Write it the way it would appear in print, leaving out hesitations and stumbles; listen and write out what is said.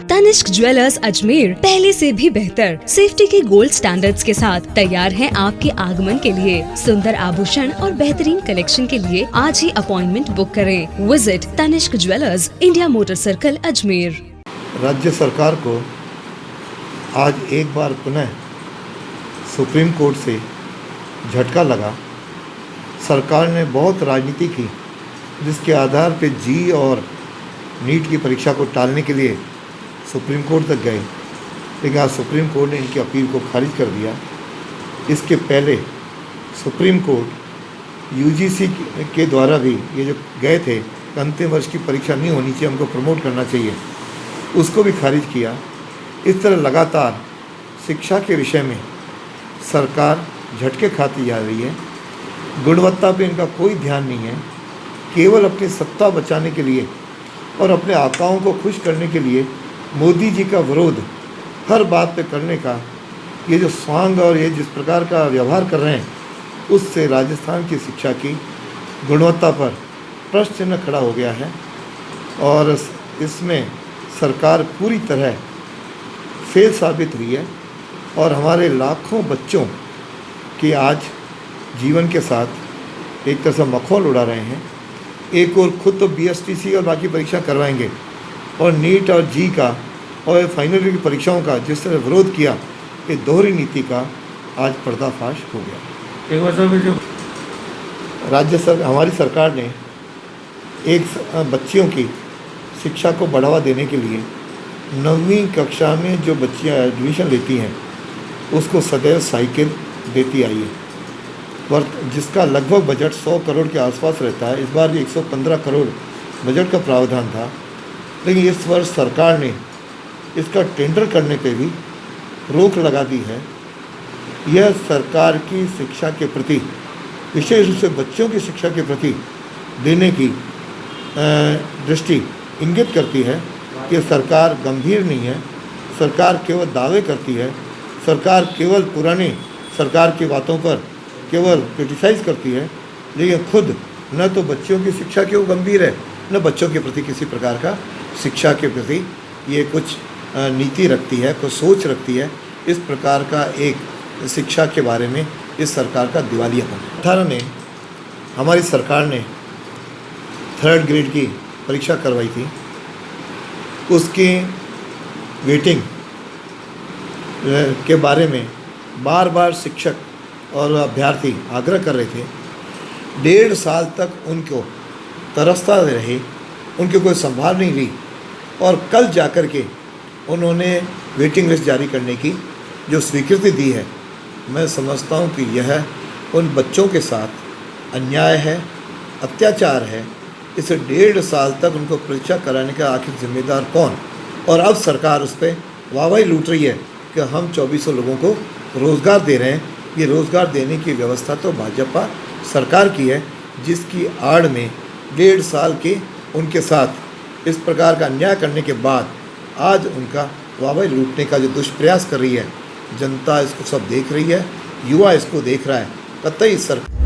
Tanishq jewellers Ajmer पहले से भी बेहतर सेफ्टी के गोल्ड स्टैंडर्ड्स के साथ तैयार हैं आपके आगमन के लिए। सुंदर आभूषण और बेहतरीन कलेक्शन के लिए आज ही अपॉइंटमेंट बुक करें। Visit Tanishq jewellers, India motor circle, Ajmer. राज्य सरकार को आज एक बार पुनः सुप्रीम कोर्ट से झटका लगा। सरकार ने बहुत राजनीति की, जिसके आधार पर जी और नीट की परीक्षा को टालने के लिए सुप्रीम कोर्ट तक गए, लेकिन आज सुप्रीम कोर्ट ने इनकी अपील को खारिज कर दिया। इसके पहले सुप्रीम कोर्ट यूजीसी के द्वारा भी ये जो गए थे अंतिम वर्ष की परीक्षा नहीं होनी चाहिए, हमको प्रमोट करना चाहिए, उसको भी खारिज किया। इस तरह लगातार शिक्षा के विषय में सरकार झटके खाती जा रही है। गुणवत्ता पे इनका कोई ध्यान नहीं है। केवल अपनी सत्ता बचाने के लिए और अपने आकाओं को खुश करने के लिए मोदी जी का विरोध हर बात पे करने का ये जो स्वांग और ये जिस प्रकार का व्यवहार कर रहे हैं, उससे राजस्थान की शिक्षा की गुणवत्ता पर प्रश्न चिन्ह खड़ा हो गया है और इसमें सरकार पूरी तरह फेल साबित हुई है और हमारे लाखों बच्चों के आज जीवन के साथ एक तरह से मखौल उड़ा रहे हैं। एक और खुद तो बीएसटीसी और बाकी परीक्षा करवाएंगे और नीट और जी का और फाइनल की परीक्षाओं का जिस तरह विरोध किया, ये दोहरी नीति का आज पर्दाफाश हो गया। एक बार जो हमारी सरकार ने बच्चियों की शिक्षा को बढ़ावा देने के लिए 9वीं कक्षा में जो बच्चियां एडमिशन लेती हैं उसको सदैव साइकिल देती आई है, जिसका लगभग बजट 100 करोड़ के आसपास रहता है। इस बार भी 115 करोड़ बजट का प्रावधान था, लेकिन इस वर्ष सरकार ने इसका टेंडर करने पे भी रोक लगा दी है। यह सरकार की शिक्षा के प्रति, विशेष रूप से बच्चों की शिक्षा के प्रति देने की दृष्टि इंगित करती है कि सरकार गंभीर नहीं है। सरकार केवल दावे करती है, सरकार केवल पुरानी सरकार की बातों पर केवल क्रिटिसाइज़ करती है, लेकिन खुद न तो बच्चों की शिक्षा के वो गंभीर है, न बच्चों के प्रति किसी प्रकार का शिक्षा के प्रति ये कुछ नीति रखती है, कुछ सोच रखती है। इस प्रकार का एक शिक्षा के बारे में इस सरकार का दिवालियापन। 18 में हमारी सरकार ने 3rd ग्रेड की परीक्षा करवाई थी। उसकी वेटिंग के बारे में बार बार शिक्षक और अभ्यर्थी आग्रह कर रहे थे। 1.5 साल तक उनको तरसता रहे, उनकी कोई संभाल नहीं ली और कल जाकर के उन्होंने वेटिंग लिस्ट जारी करने की जो स्वीकृति दी है, मैं समझता हूँ कि यह उन बच्चों के साथ अन्याय है, अत्याचार है। इसे 1.5 साल तक उनको परीक्षा कराने का आखिर जिम्मेदार कौन? और अब सरकार उस पर वाहवाही लूट रही है कि हम 2400 लोगों को रोज़गार दे रहे हैं। ये रोज़गार देने की व्यवस्था तो भाजपा सरकार की है, जिसकी आड़ में 1.5 साल के उनके साथ इस प्रकार का अन्याय करने के बाद आज उनका वाहवाही लूटने का जो दुष्प्रयास कर रही है, जनता इसको सब देख रही है, युवा इसको देख रहा है। कतई सरकार